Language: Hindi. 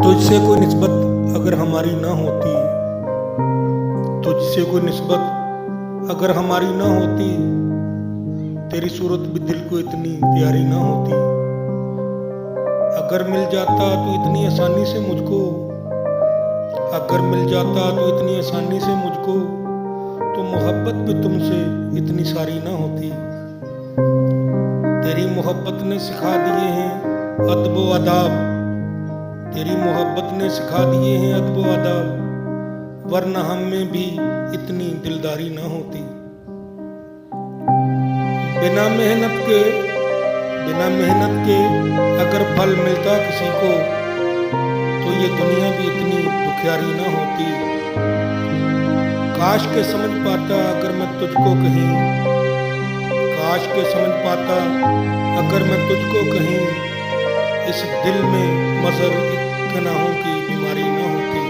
तुझसे कोई निस्बत अगर हमारी ना होती, तुझसे कोई निस्बत अगर हमारी ना होती, तेरी सूरत भी दिल को इतनी प्यारी ना होती। अगर मिल जाता तो इतनी आसानी से मुझको, अगर मिल जाता तो इतनी आसानी से मुझको, तो मोहब्बत भी तुमसे इतनी सारी ना होती। तेरी मोहब्बत ने सिखा दिए हैं अदब व अदाब, तेरी मोहब्बत ने सिखा दिए हैं अदब व अदाब, वरना हम में भी इतनी दिलदारी ना होती। बिना मेहनत के अगर फल मिलता किसी को, तो ये दुनिया भी इतनी दुखियारी ना होती। काश के समझ पाता अगर मैं तुझको कहीं, काश के समझ पाता अगर मैं तुझको कहीं, इस दिल में मज़र गुनाहों की बीमारी ना होती।